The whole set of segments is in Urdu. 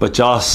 50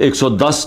$110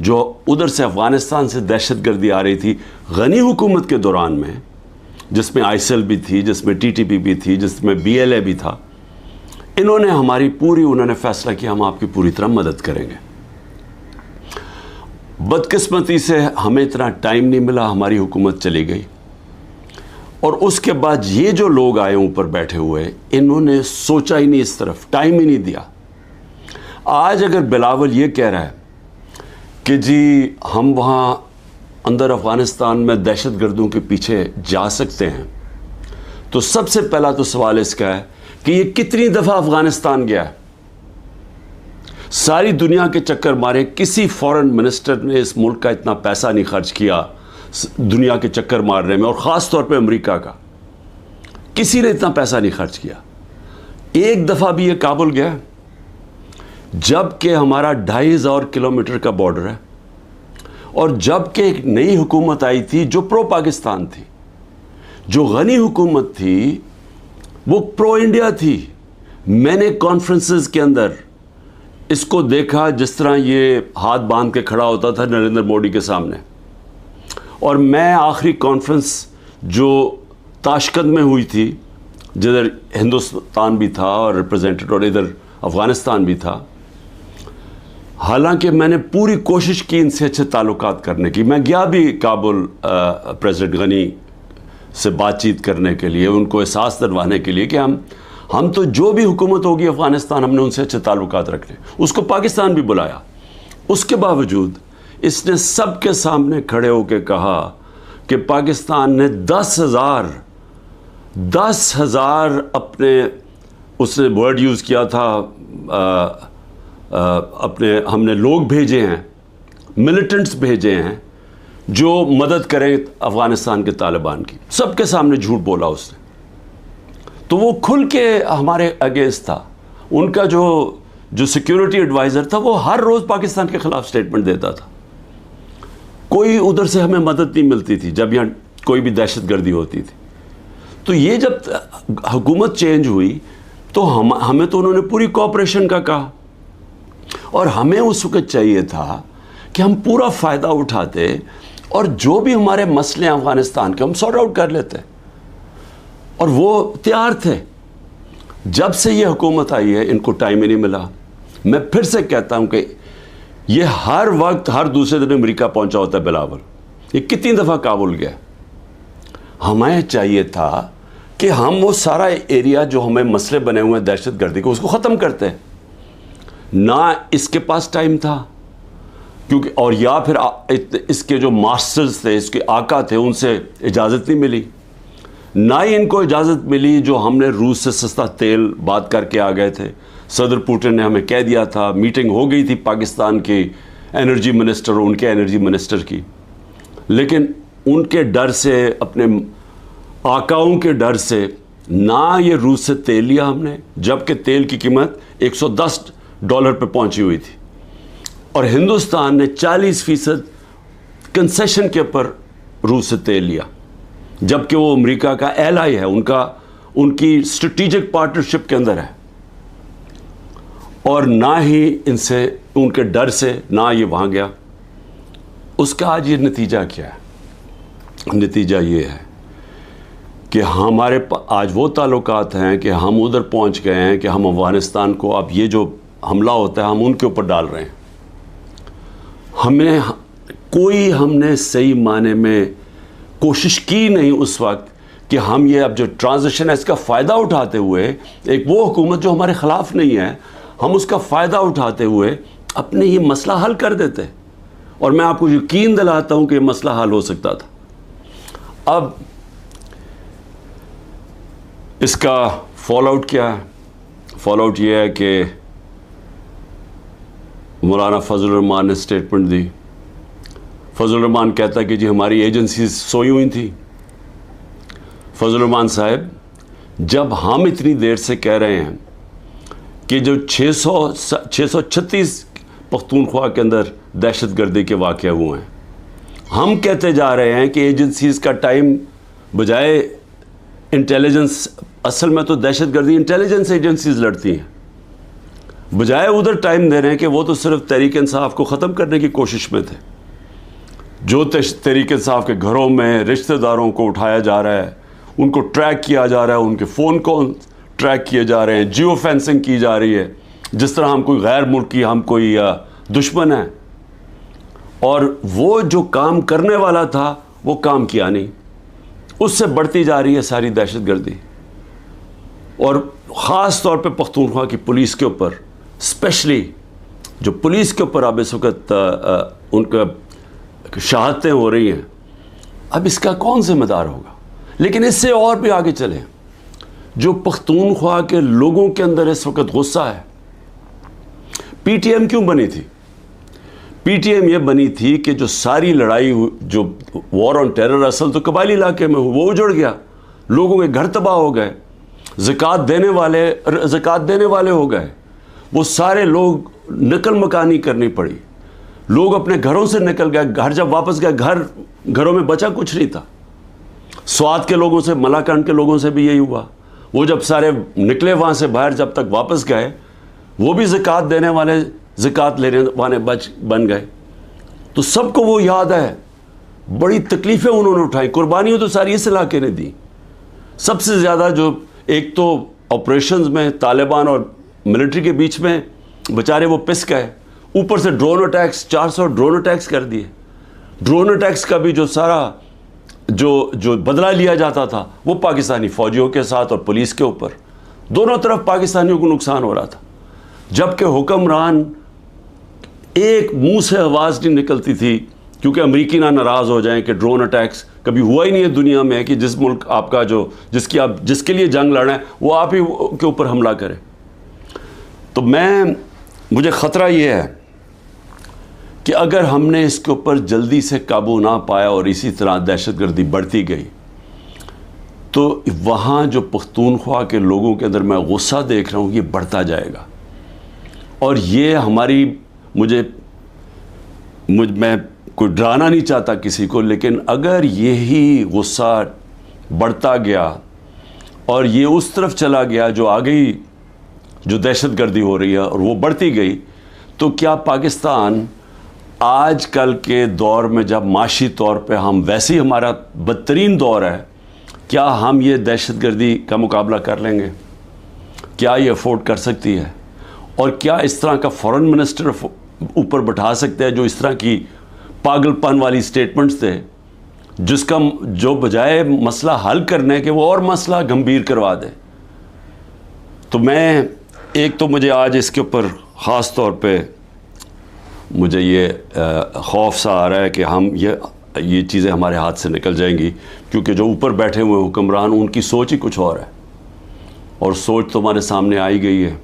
جو ادھر سے افغانستان سے دہشت گردی آ رہی تھی غنی حکومت کے دوران میں، جس میں آئیسل بھی تھی، جس میں ٹی ٹی پی بھی تھی، جس میں بی ایل اے بھی تھا، انہوں نے فیصلہ کیا ہم آپ کی پوری طرح مدد کریں گے۔ بدقسمتی سے ہمیں اتنا ٹائم نہیں ملا، ہماری حکومت چلی گئی، اور اس کے بعد یہ جو لوگ آئے اوپر بیٹھے ہوئے، انہوں نے سوچا ہی نہیں، اس طرف ٹائم ہی نہیں دیا۔ آج اگر بلاول یہ کہہ رہا ہے کہ جی ہم وہاں اندر افغانستان میں دہشت گردوں کے پیچھے جا سکتے ہیں، تو سب سے پہلا تو سوال اس کا ہے کہ یہ کتنی دفعہ افغانستان گیا ہے؟ ساری دنیا کے چکر مارے، کسی فورن منسٹر نے اس ملک کا اتنا پیسہ نہیں خرچ کیا دنیا کے چکر مارنے میں، اور خاص طور پہ امریکہ کا کسی نے اتنا پیسہ نہیں خرچ کیا۔ ایک دفعہ بھی یہ کابل گیا جب کہ ہمارا 2500 کلومیٹر کا بارڈر ہے، اور جب کہ ایک نئی حکومت آئی تھی جو پرو پاکستان تھی، جو غنی حکومت تھی، وہ پرو انڈیا تھی۔ میں نے کانفرنسز کے اندر اس کو دیکھا جس طرح یہ ہاتھ باندھ کے کھڑا ہوتا تھا نریندر مودی کے سامنے، اور میں آخری کانفرنس جو تاشقند میں ہوئی تھی، جدھر ہندوستان بھی تھا اور ریپرزینٹیڈ، اور ادھر افغانستان بھی تھا، حالانکہ میں نے پوری کوشش کی ان سے اچھے تعلقات کرنے کی، میں گیا بھی کابل پریزیڈنٹ غنی سے بات چیت کرنے کے لیے، ان کو احساس دلوانے کے لیے کہ ہم تو جو بھی حکومت ہوگی افغانستان، ہم نے ان سے اچھے تعلقات رکھنے۔ اس کو پاکستان بھی بلایا، اس کے باوجود اس نے سب کے سامنے کھڑے ہو کے کہا کہ پاکستان نے 10,000 اپنے، اس نے ورڈ یوز کیا تھا، ہم نے لوگ بھیجے ہیں، ملیٹنٹس بھیجے ہیں جو مدد کریں افغانستان کے طالبان کی۔ سب کے سامنے جھوٹ بولا اس نے، تو وہ کھل کے ہمارے اگینسٹ تھا۔ ان کا جو سیکیورٹی ایڈوائزر تھا، وہ ہر روز پاکستان کے خلاف سٹیٹمنٹ دیتا تھا۔ کوئی ادھر سے ہمیں مدد نہیں ملتی تھی جب یہاں کوئی بھی دہشت گردی ہوتی تھی۔ تو یہ جب حکومت چینج ہوئی تو ہمیں تو انہوں نے پوری کوآپریشن کا کہا، اور ہمیں اس وقت چاہیے تھا کہ ہم پورا فائدہ اٹھاتے، اور جو بھی ہمارے مسئلے ہیں افغانستان کے، ہم سارٹ آؤٹ کر لیتے، اور وہ تیار تھے۔ جب سے یہ حکومت آئی ہے ان کو ٹائم ہی نہیں ملا۔ میں پھر سے کہتا ہوں کہ یہ ہر وقت ہر دوسرے دن امریکہ پہنچا ہوتا ہے بلاول، یہ کتنی دفعہ کابل گیا۔ ہمیں چاہیے تھا کہ ہم وہ سارا ایریا جو ہمیں مسئلے بنے ہوئے ہیں دہشت گردی کو، اس کو ختم کرتے، نہ اس کے پاس ٹائم تھا، کیونکہ اور یا پھر اس کے جو ماسٹرز تھے، اس کے آقا تھے، ان سے اجازت نہیں ملی، نہ ہی ان کو اجازت ملی جو ہم نے روس سے سستا تیل بات کر کے آ گئے تھے۔ صدر پوٹن نے ہمیں کہہ دیا تھا، میٹنگ ہو گئی تھی پاکستان کی انرجی منسٹر اور ان کے انرجی منسٹر کی، لیکن ان کے ڈر سے، اپنے آقاؤں کے ڈر سے، نہ یہ روس سے تیل لیا ہم نے، جبکہ تیل کی قیمت $110 پہ پہنچی ہوئی تھی، اور ہندوستان نے 40% کنسیشن کے اوپر روس سے تیل لیا، جبکہ وہ امریکہ کا ایلائی ہے، ان کی اسٹریٹجک پارٹنرشپ کے اندر ہے، اور نہ ہی ان کے ڈر سے نہ یہ وہاں گیا۔ اس کا آج یہ نتیجہ کیا ہے؟ نتیجہ یہ ہے کہ ہمارے آج وہ تعلقات ہیں کہ ہم ادھر پہنچ گئے ہیں کہ ہم افغانستان کو اب یہ جو حملہ ہوتا ہے ہم ان کے اوپر ڈال رہے ہیں۔ ہم نے صحیح معنی میں کوشش کی نہیں اس وقت کہ ہم یہ اب جو ٹرانزیشن ہے اس کا فائدہ اٹھاتے ہوئے، ایک وہ حکومت جو ہمارے خلاف نہیں ہے، ہم اس کا فائدہ اٹھاتے ہوئے اپنے یہ مسئلہ حل کر دیتے، اور میں آپ کو یقین دلاتا ہوں کہ یہ مسئلہ حل ہو سکتا تھا۔ اب اس کا فال آؤٹ کیا ہے؟ فال آؤٹ یہ ہے کہ مولانا فضل الرحمان نے سٹیٹمنٹ دی۔ فضل الرحمان کہتا ہے کہ جی ہماری ایجنسیز سوئی ہوئی تھی۔ فضل الرحمان صاحب، جب ہم اتنی دیر سے کہہ رہے ہیں کہ جو 636 پختونخوا کے اندر دہشت گردی کے واقعے ہوئے ہیں، ہم کہتے جا رہے ہیں کہ ایجنسیز کا ٹائم بجائے انٹیلیجنس، اصل میں تو دہشت گردی انٹیلیجنس ایجنسیز لڑتی ہیں، بجائے ادھر ٹائم دینے کہ وہ تو صرف تحریک انصاف کو ختم کرنے کی کوشش میں تھے. جو تحریک انصاف کے گھروں میں رشتہ داروں کو اٹھایا جا رہا ہے, ان کو ٹریک کیا جا رہا ہے, ان کے فون کو ٹریک کیے جا رہے ہیں, جیو فینسنگ کی جا رہی ہے, جس طرح ہم کوئی غیر ملکی, ہم کوئی دشمن ہیں. اور وہ جو کام کرنے والا تھا وہ کام کیا نہیں. اس سے بڑھتی جا رہی ہے ساری دہشت گردی, اور خاص طور پہ پختونخوا کی پولیس کے اوپر, اسپیشلی جو پولیس کے اوپر اب اس وقت ان کا شہادتیں ہو رہی ہیں. اب اس کا کون ذمہ دار ہوگا؟ لیکن اس سے اور بھی آگے چلیں, جو پختونخوا کے لوگوں کے اندر اس وقت غصہ ہے. پی ٹی ایم کیوں بنی تھی؟ پی ٹی ایم یہ بنی تھی کہ جو ساری لڑائی, جو وار آن ٹیرر اصل تو قبائلی علاقے میں وہ اجڑ گیا, لوگوں کے گھر تباہ ہو گئے, زکوٰۃ دینے والے ہو گئے, وہ سارے لوگ نقل مکانی کرنی پڑی, لوگ اپنے گھروں سے نکل گئے, گھر جب واپس گئے گھروں میں بچا کچھ نہیں تھا. سوات کے لوگوں سے, ملاکنڈ کے لوگوں سے بھی یہی ہوا. وہ جب سارے نکلے وہاں سے باہر, جب تک واپس گئے وہ بھی زکوٰۃ دینے والے, زکوٰۃ لینے والے بن گئے. تو سب کو وہ یاد ہے, بڑی تکلیفیں انہوں نے اٹھائی, قربانیوں تو ساری اس علاقے نے دی. سب سے زیادہ جو ایک تو آپریشنز میں طالبان اور ملٹری کے بیچ میں بیچارے وہ پس گئے, اوپر سے ڈرون اٹیکس, 400 ڈرون اٹیکس کر دیے. ڈرون اٹیکس کا بھی جو سارا جو بدلہ لیا جاتا تھا وہ پاکستانی فوجیوں کے ساتھ اور پولیس کے اوپر, دونوں طرف پاکستانیوں کو نقصان ہو رہا تھا. جبکہ حکمران ایک منہ سے آواز نہیں نکلتی تھی, کیونکہ امریکی نہ ناراض ہو جائیں کہ ڈرون اٹیکس کبھی ہوا ہی نہیں ہے دنیا میں کہ جس ملک آپ کا جس کے لیے جنگ لڑنا ہے وہ آپ ہی کے اوپر حملہ کرے. تو مجھے خطرہ یہ ہے کہ اگر ہم نے اس کے اوپر جلدی سے قابو نہ پایا اور اسی طرح دہشت گردی بڑھتی گئی, تو وہاں جو پختونخوا کے لوگوں کے اندر میں غصہ دیکھ رہا ہوں یہ بڑھتا جائے گا. اور یہ میں کوئی ڈرانا نہیں چاہتا کسی کو, لیکن اگر یہی غصہ بڑھتا گیا اور یہ اس طرف چلا گیا جو آگئی جو دہشت گردی ہو رہی ہے اور وہ بڑھتی گئی, تو کیا پاکستان آج کل کے دور میں جب معاشی طور پہ ہم ویسے ہی ہمارا بدترین دور ہے, کیا ہم یہ دہشت گردی کا مقابلہ کر لیں گے؟ کیا یہ افورڈ کر سکتی ہے؟ اور کیا اس طرح کا فورن منسٹر اوپر بٹھا سکتے ہیں جو اس طرح کی پاگل پن والی سٹیٹمنٹس تھے, جو بجائے مسئلہ حل کرنے کے وہ اور مسئلہ گمبھیر کروا دے؟ تو مجھے آج اس کے اوپر خاص طور پہ مجھے یہ خوف سا آ رہا ہے کہ یہ چیزیں ہمارے ہاتھ سے نکل جائیں گی, کیونکہ جو اوپر بیٹھے ہوئے حکمران ان کی سوچ ہی کچھ اور ہے, اور سوچ تو ہمارے سامنے آئی گئی ہے.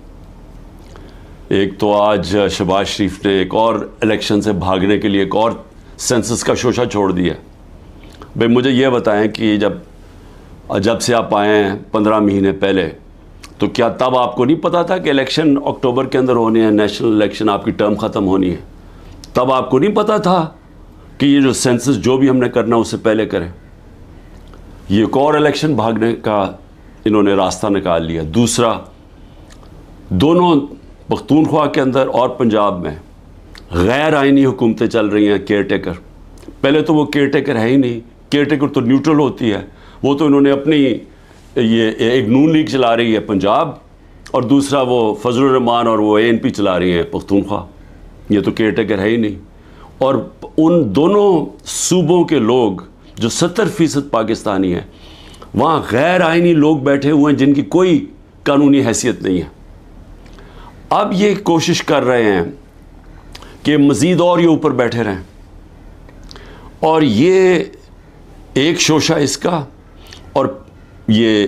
ایک تو آج شہباز شریف نے ایک اور الیکشن سے بھاگنے کے لیے ایک اور سینسس کا شوشہ چھوڑ دیا. بھئی مجھے یہ بتائیں کہ جب سے آپ آئے ہیں 15 مہینے پہلے, تو کیا تب آپ کو نہیں پتا تھا کہ الیکشن اکتوبر کے اندر ہونی ہے, نیشنل الیکشن, آپ کی ٹرم ختم ہونی ہے؟ تب آپ کو نہیں پتا تھا کہ یہ جو سینسس جو بھی ہم نے کرنا اس سے پہلے کریں؟ یہ ایک اور الیکشن بھاگنے کا انہوں نے راستہ نکال لیا. دوسرا, دونوں پختونخوا کے اندر اور پنجاب میں غیر آئینی حکومتیں چل رہی ہیں, کیئر ٹیکر. پہلے تو وہ کیئر ٹیکر ہے ہی نہیں, کیئر ٹیکر تو نیوٹرل ہوتی ہے, وہ تو انہوں نے اپنی یہ ایک نون لیگ چلا رہی ہے پنجاب, اور دوسرا وہ فضل الرحمان اور وہ ANP چلا رہی ہیں پختونخوا. یہ تو کیئر ٹیکر ہے ہی نہیں. اور ان دونوں صوبوں کے لوگ جو 70% پاکستانی ہیں, وہاں غیر آئینی لوگ بیٹھے ہوئے ہیں جن کی کوئی قانونی حیثیت نہیں ہے. اب یہ کوشش کر رہے ہیں کہ مزید اور یہ اوپر بیٹھے رہیں, اور یہ ایک شوشہ اس کا, اور یہ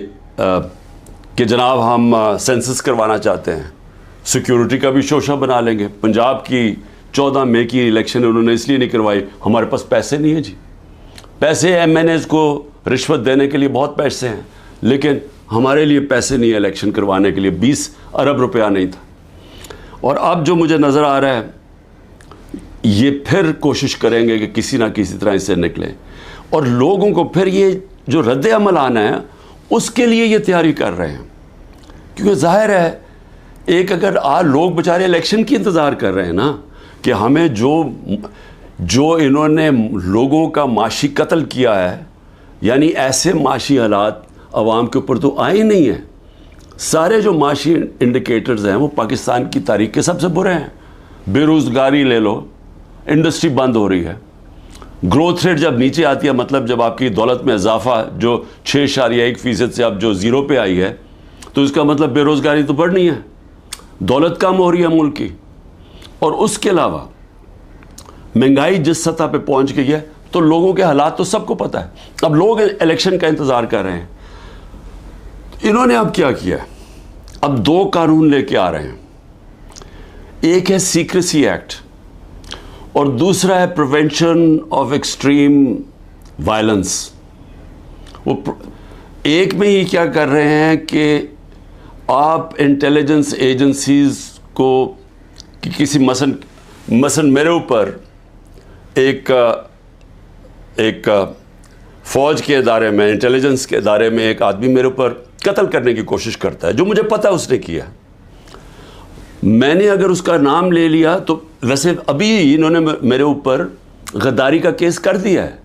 کہ جناب ہم سینسس کروانا چاہتے ہیں, سیکیورٹی کا بھی شوشہ بنا لیں گے. پنجاب کی 14 مئی کی الیکشن انہوں نے اس لیے نہیں کروائی, ہمارے پاس پیسے نہیں ہیں جی. پیسے MNAs کو رشوت دینے کے لیے بہت پیسے ہیں, لیکن ہمارے لیے پیسے نہیں ہیں الیکشن کروانے کے لیے, 20 ارب روپیہ نہیں تھا. اور اب جو مجھے نظر آ رہا ہے, یہ پھر کوشش کریں گے کہ کسی نہ کسی طرح اس سے نکلیں, اور لوگوں کو پھر یہ جو رد عمل آنا ہے اس کے لیے یہ تیاری کر رہے ہیں. کیونکہ ظاہر ہے ایک اگر لوگ بیچارے الیکشن کی انتظار کر رہے ہیں نا کہ ہمیں جو انہوں نے لوگوں کا معاشی قتل کیا ہے، یعنی ایسے معاشی حالات عوام کے اوپر تو آئے ہی نہیں ہیں. سارے جو معاشی انڈیکیٹرز ہیں وہ پاکستان کی تاریخ کے سب سے برے ہیں. بے روزگاری لے لو، انڈسٹری بند ہو رہی ہے. گروتھ ریٹ جب نیچے آتی ہے، مطلب جب آپ کی دولت میں اضافہ جو 6.1% سے اب جو 0 پہ آئی ہے، تو اس کا مطلب بے روزگاری تو بڑھنی ہے، دولت کم ہو رہی ہے ملک کی. اور اس کے علاوہ مہنگائی جس سطح پہ پہنچ گئی ہے تو لوگوں کے حالات تو سب کو پتہ ہے. اب لوگ الیکشن کا انتظار کر رہے ہیں. انہوں نے اب کیا کیا ہے؟ اب 2 قانون لے کے آ رہے ہیں. ایک ہے سیکریسی ایکٹ اور دوسرا ہے پریونشن آف ایکسٹریم وائلنس. وہ ایک میں ہی کیا کر رہے ہیں کہ آپ انٹیلیجنس ایجنسیز کو کسی مثلا میرے اوپر ایک فوج کے ادارے میں، انٹیلیجنس کے ادارے میں ایک آدمی میرے اوپر قتل کرنے کی کوشش کرتا ہے، جو مجھے پتہ اس نے کیا. میں نے اگر اس کا نام لے لیا تو ویسے ابھی انہوں نے میرے اوپر غداری کا کیس کر دیا ہے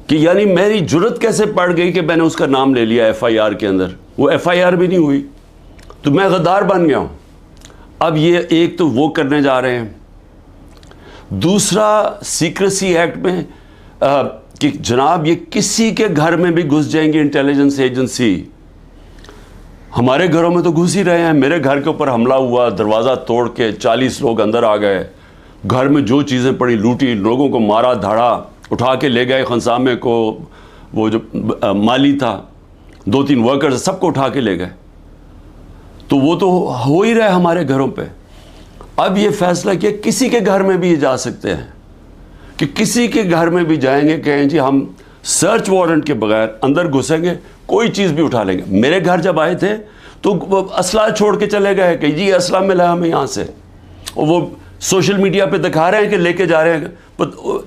کہ یعنی میری جرت کیسے پڑ گئی کہ میں نے اس کا نام لے لیا FIR کے اندر. وہ FIR بھی نہیں ہوئی تو میں غدار بن گیا ہوں. اب یہ ایک تو وہ کرنے جا رہے ہیں. دوسرا سیکریسی ایکٹ میں کہ جناب یہ کسی کے گھر میں بھی گھس جائیں گے انٹیلیجنس ایجنسی. ہمارے گھروں میں تو گھس ہی رہے ہیں. میرے گھر کے اوپر حملہ ہوا، دروازہ توڑ کے 40 لوگ اندر آ گئے، گھر میں جو چیزیں پڑی لوٹی، لوگوں کو مارا دھاڑا، اٹھا کے لے گئے خنسامے کو. وہ جو مالی تھا، 2-3 ورکرز، سب کو اٹھا کے لے گئے. تو وہ تو ہو ہی رہا ہے ہمارے گھروں پہ. اب یہ فیصلہ کیا کسی کے گھر میں بھی یہ جا سکتے ہیں کہ کسی کے گھر میں بھی جائیں گے، کہیں جی ہم سرچ وارنٹ کے بغیر اندر گھسیں گے، کوئی چیز بھی اٹھا لیں گے. میرے گھر جب آئے تھے تو اسلحہ چھوڑ کے چلے گئے کہ جی اسلحہ ملا ہمیں یہاں سے. اور وہ سوشل میڈیا پہ دکھا رہے ہیں کہ لے کے جا رہے ہیں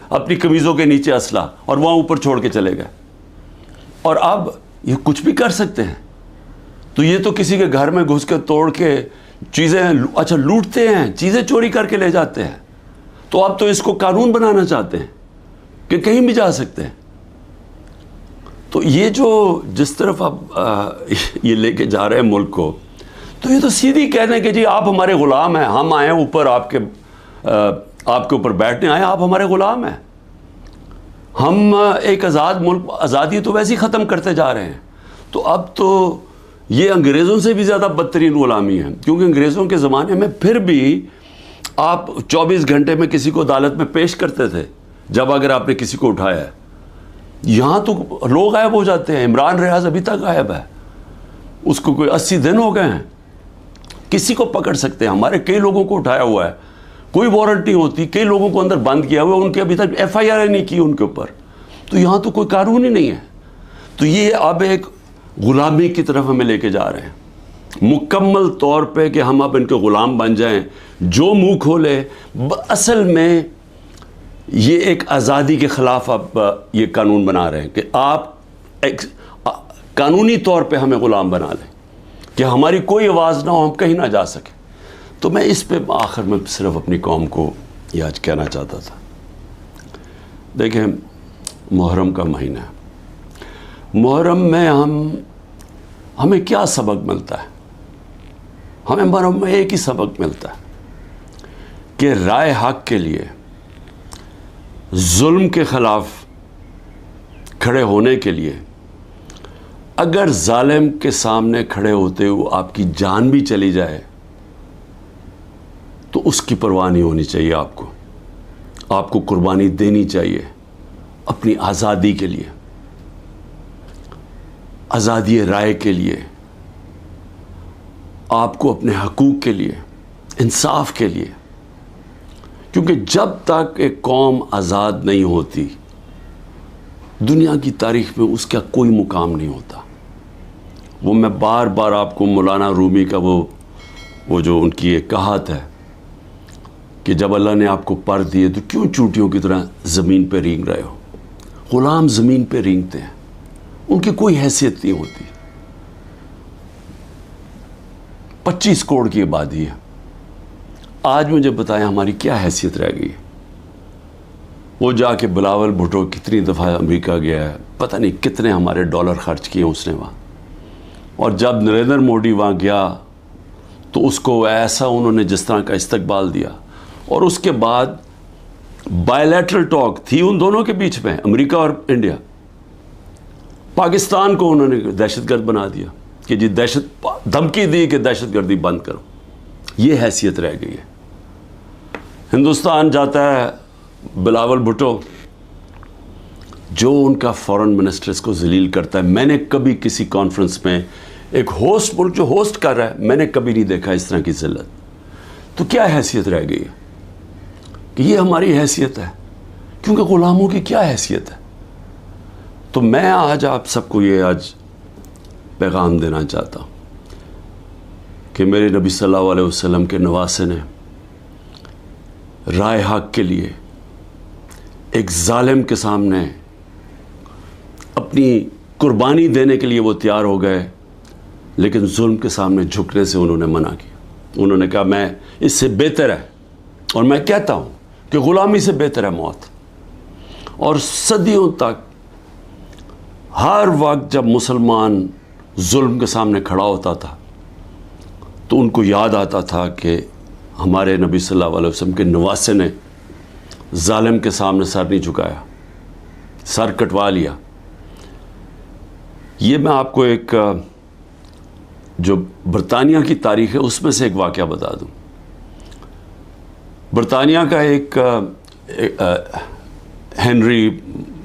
اپنی قمیضوں کے نیچے اسلحہ، اور وہاں اوپر چھوڑ کے چلے گئے. اور اب یہ کچھ بھی کر سکتے ہیں. تو یہ تو کسی کے گھر میں گھس کے توڑ کے چیزیں اچھا لوٹتے ہیں، چیزیں چوری کر کے لے جاتے ہیں. تو اب تو اس کو قانون بنانا چاہتے ہیں کہ کہیں بھی جا سکتے ہیں. تو یہ جو جس طرف اب یہ لے کے جا رہے ہیں ملک کو، تو یہ تو سیدھی کہنے کہ جی آپ ہمارے غلام ہیں، ہم آئے اوپر آپ کے اوپر بیٹھنے آئے، آپ ہمارے غلام ہیں. ہم ایک آزاد ملک، آزادی تو ویسے ہی ختم کرتے جا رہے ہیں. تو اب تو یہ انگریزوں سے بھی زیادہ بدترین غلامی ہے، کیونکہ انگریزوں کے زمانے میں پھر بھی آپ 24 گھنٹے میں کسی کو عدالت میں پیش کرتے تھے جب اگر آپ نے کسی کو اٹھایا ہے. یہاں تو لوگ غائب ہو جاتے ہیں. عمران ریاض ابھی تک غائب ہے، اس کو کوئی 80 دن ہو گئے ہیں. کسی کو پکڑ سکتے ہیں. ہمارے کئی لوگوں کو اٹھایا ہوا ہے، کوئی وارنٹ نہیں ہوتی. کئی لوگوں کو اندر بند کیا ہوا ہے، ان کے ابھی تک FIR نہیں کی ان کے اوپر. تو یہاں تو کوئی قانون ہی نہیں ہے. تو یہ اب ایک غلامی کی طرف ہمیں لے کے جا رہے ہیں مکمل طور پہ کہ ہم اب ان کے غلام بن جائیں، جو منہ کھولے. اصل میں یہ ایک آزادی کے خلاف اب یہ قانون بنا رہے ہیں کہ آپ قانونی طور پہ ہمیں غلام بنا لیں کہ ہماری کوئی آواز نہ ہو، ہم کہیں نہ جا سکیں. تو میں اس پہ آخر میں صرف اپنی قوم کو یہ آج کہنا چاہتا تھا. دیکھیں، محرم کا مہینہ ہے. محرم میں ہمیں کیا سبق ملتا ہے؟ ہمیں محرم میں ایک ہی سبق ملتا ہے کہ رائے حق کے لیے، ظلم کے خلاف کھڑے ہونے کے لیے اگر ظالم کے سامنے کھڑے ہوتے ہوئے آپ کی جان بھی چلی جائے تو اس کی پرواہ نہیں ہونی چاہیے. آپ کو قربانی دینی چاہیے اپنی آزادی کے لیے، آزادی رائے کے لیے، آپ کو اپنے حقوق کے لیے، انصاف کے لیے. کیونکہ جب تک ایک قوم آزاد نہیں ہوتی، دنیا کی تاریخ میں اس کا کوئی مقام نہیں ہوتا. وہ میں بار بار آپ کو مولانا رومی کا وہ جو ان کی ایک کہات ہے کہ جب اللہ نے آپ کو پر دیے تو کیوں چونٹیوں کی طرح زمین پہ رینگ رہے ہو. غلام زمین پہ رینگتے ہیں، ان کی کوئی حیثیت نہیں ہوتی. 25 کروڑ کی آبادی ہے. آج مجھے بتائیں ہماری کیا حیثیت رہ گئی ہے؟ وہ جا کے بلاول بھٹو کتنی دفعہ امریکہ گیا ہے, پتہ نہیں کتنے ہمارے ڈالر خرچ کیے اس نے وہاں, اور جب نریندر مودی وہاں گیا تو اس کو ایسا انہوں نے جس طرح کا استقبال دیا. اور اس کے بعد بائیلیٹرل ٹاک تھی ان دونوں کے بیچ میں, امریکہ اور انڈیا. پاکستان کو انہوں نے دہشت گرد بنا دیا کہ جی دھمکی دی کہ دہشت گردی بند کرو. یہ حیثیت رہ گئی ہے. ہندوستان جاتا ہے بلاول بھٹو, جو ان کا فارن منسٹر اس کو ذلیل کرتا ہے. میں نے کبھی کسی کانفرنس میں ایک ہوسٹ ملک جو ہوسٹ کر رہا ہے, میں نے کبھی نہیں دیکھا اس طرح کی ذلت. تو کیا حیثیت رہ گئی ہے کہ یہ ہماری حیثیت ہے, کیونکہ غلاموں کی کیا حیثیت ہے. تو میں آج آپ سب کو یہ آج پیغام دینا چاہتا ہوں کہ میرے نبی صلی اللہ علیہ وسلم کے نواسے نے رائے حق کے لیے ایک ظالم کے سامنے اپنی قربانی دینے کے لیے وہ تیار ہو گئے, لیکن ظلم کے سامنے جھکنے سے انہوں نے منع کیا. انہوں نے کہا میں اس سے بہتر ہے, اور میں کہتا ہوں کہ غلامی سے بہتر ہے موت. اور صدیوں تک ہر وقت جب مسلمان ظلم کے سامنے کھڑا ہوتا تھا تو ان کو یاد آتا تھا کہ ہمارے نبی صلی اللہ علیہ وسلم کے نواسے نے ظالم کے سامنے سر نہیں جھکایا, سر کٹوا لیا. یہ میں آپ کو ایک جو برطانیہ کی تاریخ ہے اس میں سے ایک واقعہ بتا دوں. برطانیہ کا ایک ہنری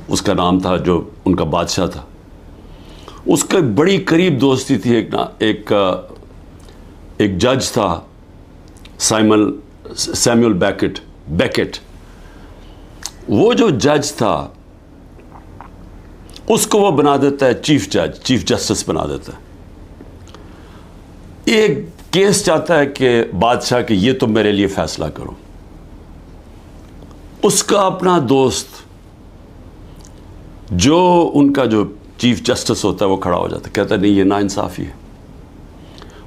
اس کا نام تھا, جو ان کا بادشاہ تھا. اس کا بڑی قریب دوستی تھی ایک جج تھا سیمول بیکٹ. وہ جو جج تھا اس کو وہ بنا دیتا ہے چیف جسٹس بنا دیتا ہے. ایک کیس چاہتا ہے کہ بادشاہ کہ یہ تم میرے لیے فیصلہ کرو. اس کا اپنا دوست جو ان کا جو چیف جسٹس ہوتا ہے وہ کھڑا ہو جاتا ہے, کہتا ہے نہیں یہ ناانصافی ہے.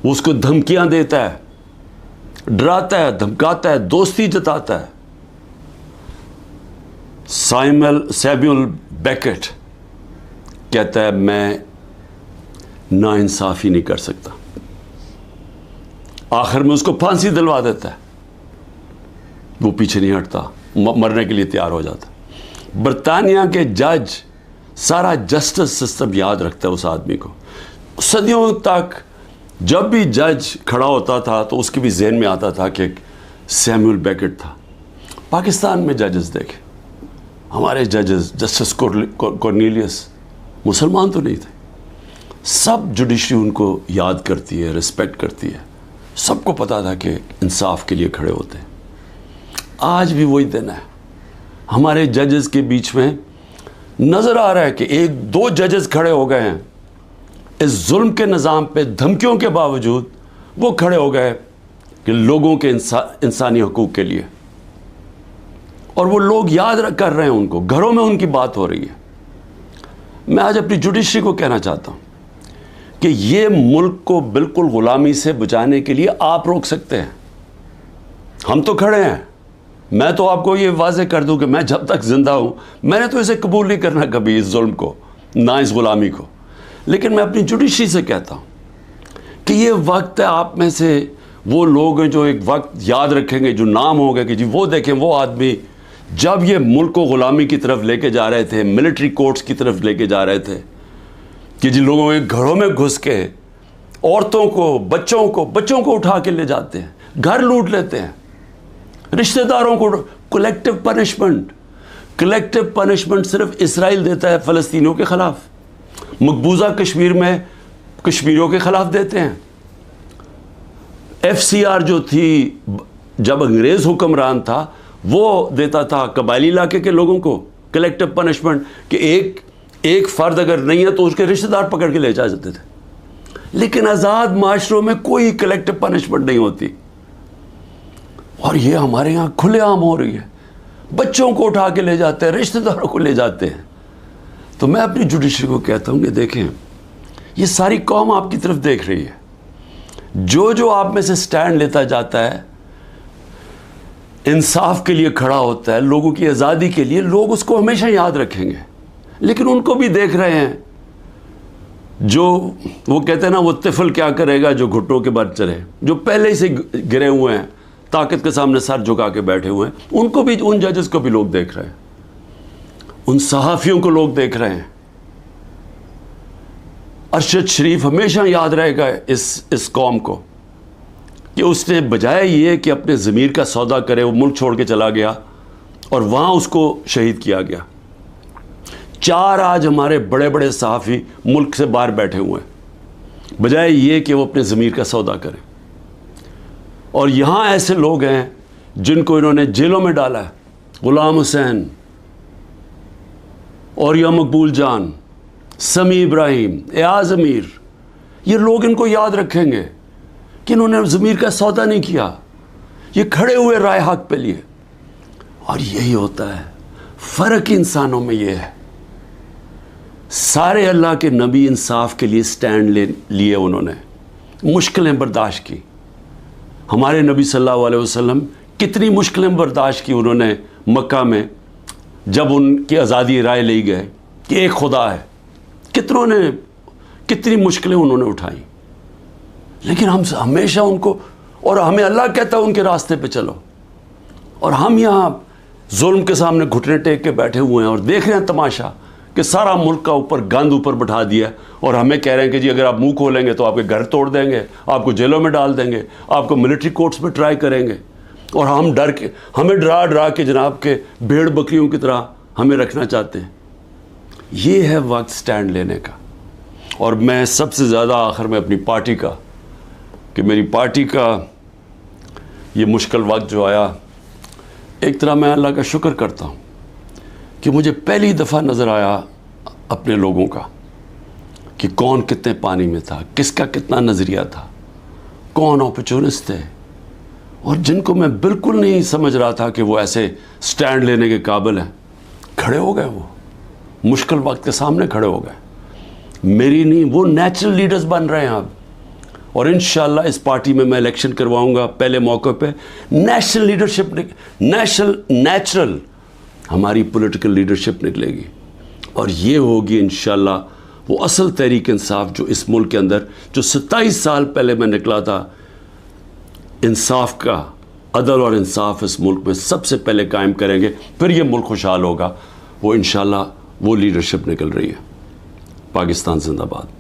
وہ اس کو دھمکیاں دیتا ہے, ڈراتا ہے, دھمکاتا ہے, دوستی جتاتا ہے. سیمول بیکٹ کہتا ہے میں ناانصافی نہیں کر سکتا. آخر میں اس کو پھانسی دلوا دیتا ہے. وہ پیچھے نہیں ہٹتا, مرنے کے لیے تیار ہو جاتا. برطانیہ کے جج سارا جسٹس سسٹم یاد رکھتا ہے اس آدمی کو. صدیوں تک جب بھی جج کھڑا ہوتا تھا تو اس کے بھی ذہن میں آتا تھا کہ سیمول بیکٹ تھا. پاکستان میں ججز دیکھیں, ہمارے ججز جسٹس کورنیلیس مسلمان تو نہیں تھے. سب جوڈیشری ان کو یاد کرتی ہے, رسپیکٹ کرتی ہے. سب کو پتا تھا کہ انصاف کے لیے کھڑے ہوتے ہیں. آج بھی وہی دن ہے. ہمارے ججز کے بیچ میں نظر آ رہا ہے کہ ایک دو ججز کھڑے ہو گئے ہیں اس ظلم کے نظام پہ, دھمکیوں کے باوجود وہ کھڑے ہو گئے کہ لوگوں کے انسانی حقوق کے لیے. اور وہ لوگ یاد کر رہے ہیں ان کو, گھروں میں ان کی بات ہو رہی ہے. میں آج اپنی جوڈیشری کو کہنا چاہتا ہوں کہ یہ ملک کو بالکل غلامی سے بچانے کے لیے آپ روک سکتے ہیں. ہم تو کھڑے ہیں. میں تو آپ کو یہ واضح کر دوں کہ میں جب تک زندہ ہوں میں نے تو اسے قبول نہیں کرنا کبھی, اس ظلم کو, نہ اس غلامی کو. لیکن میں اپنی جوڈیشری سے کہتا ہوں کہ یہ وقت ہے, آپ میں سے وہ لوگ ہیں جو ایک وقت یاد رکھیں گے, جو نام ہوگا کہ جی وہ دیکھیں وہ آدمی جب یہ ملک کو غلامی کی طرف لے کے جا رہے تھے, ملٹری کورٹس کی طرف لے کے جا رہے تھے, کہ جن لوگوں کے گھروں میں گھس کے عورتوں کو, بچوں کو اٹھا کے لے جاتے ہیں, گھر لوٹ لیتے ہیں, رشتہ داروں کو. کلیکٹیو پنشمنٹ صرف اسرائیل دیتا ہے فلسطینیوں کے خلاف, مقبوضہ کشمیر میں کشمیریوں کے خلاف دیتے ہیں. FCR جو تھی جب انگریز حکمران تھا وہ دیتا تھا قبائلی علاقے کے لوگوں کو کلیکٹیو پنشمنٹ, کہ ایک فرد اگر نہیں ہے تو اس کے رشتہ دار پکڑ کے لے جا جاتے تھے. لیکن آزاد معاشروں میں کوئی کلیکٹیو پنشمنٹ نہیں ہوتی, اور یہ ہمارے یہاں کھلے عام ہو رہی ہے. بچوں کو اٹھا کے لے جاتے ہیں, رشتہ داروں کو لے جاتے ہیں. تو میں اپنی جوڈیشری کو کہتا ہوں کہ دیکھیں یہ ساری قوم آپ کی طرف دیکھ رہی ہے, جو آپ میں سے سٹینڈ لیتا جاتا ہے، انصاف کے لیے کھڑا ہوتا ہے، لوگوں کی آزادی کے لیے، لوگ اس کو ہمیشہ یاد رکھیں گے. لیکن ان کو بھی دیکھ رہے ہیں، جو وہ کہتے ہیں نا، وہ طفل کیا کرے گا جو گھٹنوں کے بل چلے، جو پہلے ہی سے گرے ہوئے ہیں، طاقت کے سامنے سر جھکا کے بیٹھے ہوئے ہیں. ان کو بھی، ان ججز کو بھی لوگ دیکھ رہے ہیں، ان صحافیوں کو لوگ دیکھ رہے ہیں. ارشد شریف ہمیشہ یاد رہے گا اس قوم کو کہ اس نے بجائے یہ کہ اپنے ضمیر کا سودا کرے، وہ ملک چھوڑ کے چلا گیا اور وہاں اس کو شہید کیا گیا. 4 آج ہمارے بڑے بڑے صحافی ملک سے باہر بیٹھے ہوئے ہیں بجائے یہ کہ وہ اپنے ضمیر کا سودا کریں. اور یہاں ایسے لوگ ہیں جن کو انہوں نے جیلوں میں ڈالا ہے، غلام حسین، اوریا مقبول جان، سمیع ابراہیم، ایاز امیر. یہ لوگ ان کو یاد رکھیں گے کہ انہوں نے ضمیر کا سودا نہیں کیا، یہ کھڑے ہوئے رائے حق پہ لیے. اور یہی ہوتا ہے فرق انسانوں میں. یہ ہے سارے اللہ کے نبی انصاف کے لیے سٹینڈ لیے، انہوں نے مشکلیں برداشت کی. ہمارے نبی صلی اللہ علیہ وسلم کتنی مشکلیں برداشت کی انہوں نے مکہ میں، جب ان کی آزادی رائے لی گئے کہ ایک خدا ہے. کتنی مشکلیں انہوں نے اٹھائیں. لیکن ہم ہمیشہ ان کو، اور ہمیں اللہ کہتا ہے ان کے راستے پہ چلو، اور ہم یہاں ظلم کے سامنے گھٹنے ٹیک کے بیٹھے ہوئے ہیں اور دیکھ رہے ہیں تماشا کہ سارا ملک کا اوپر گند اوپر بٹھا دیا ہے، اور ہمیں کہہ رہے ہیں کہ جی اگر آپ منہ کھولیں گے تو آپ کے گھر توڑ دیں گے، آپ کو جیلوں میں ڈال دیں گے، آپ کو ملٹری کورٹس میں ٹرائی کریں گے. اور ہمیں ڈرا کے جناب کے بھیڑ بکریوں کی طرح ہمیں رکھنا چاہتے ہیں. یہ ہے وقت سٹینڈ لینے کا. اور میں سب سے زیادہ آخر میں اپنی پارٹی کا، کہ میری پارٹی کا یہ مشکل وقت جو آیا، ایک طرح میں اللہ کا شکر کرتا ہوں کہ مجھے پہلی دفعہ نظر آیا اپنے لوگوں کا کہ کون کتنے پانی میں تھا، کس کا کتنا نظریہ تھا، کون اپرچونسٹ تھے، اور جن کو میں بالکل نہیں سمجھ رہا تھا کہ وہ ایسے سٹینڈ لینے کے قابل ہیں، کھڑے ہو گئے. وہ مشکل وقت کے سامنے کھڑے ہو گئے. میری نہیں، وہ نیچرل لیڈرز بن رہے ہیں اب. اور انشاءاللہ اس پارٹی میں الیکشن کرواؤں گا پہلے موقع پہ. نیشنل لیڈرشپ، نیچرل ہماری پولیٹیکل لیڈرشپ نکلے گی، اور یہ ہوگی انشاءاللہ وہ اصل تحریک انصاف جو اس ملک کے اندر، جو 27 سال پہلے میں نکلا تھا، انصاف کا، عدل اور انصاف اس ملک میں سب سے پہلے قائم کریں گے. پھر یہ ملک خوشحال ہوگا. وہ انشاءاللہ وہ لیڈرشپ نکل رہی ہے. پاکستان زندہ باد.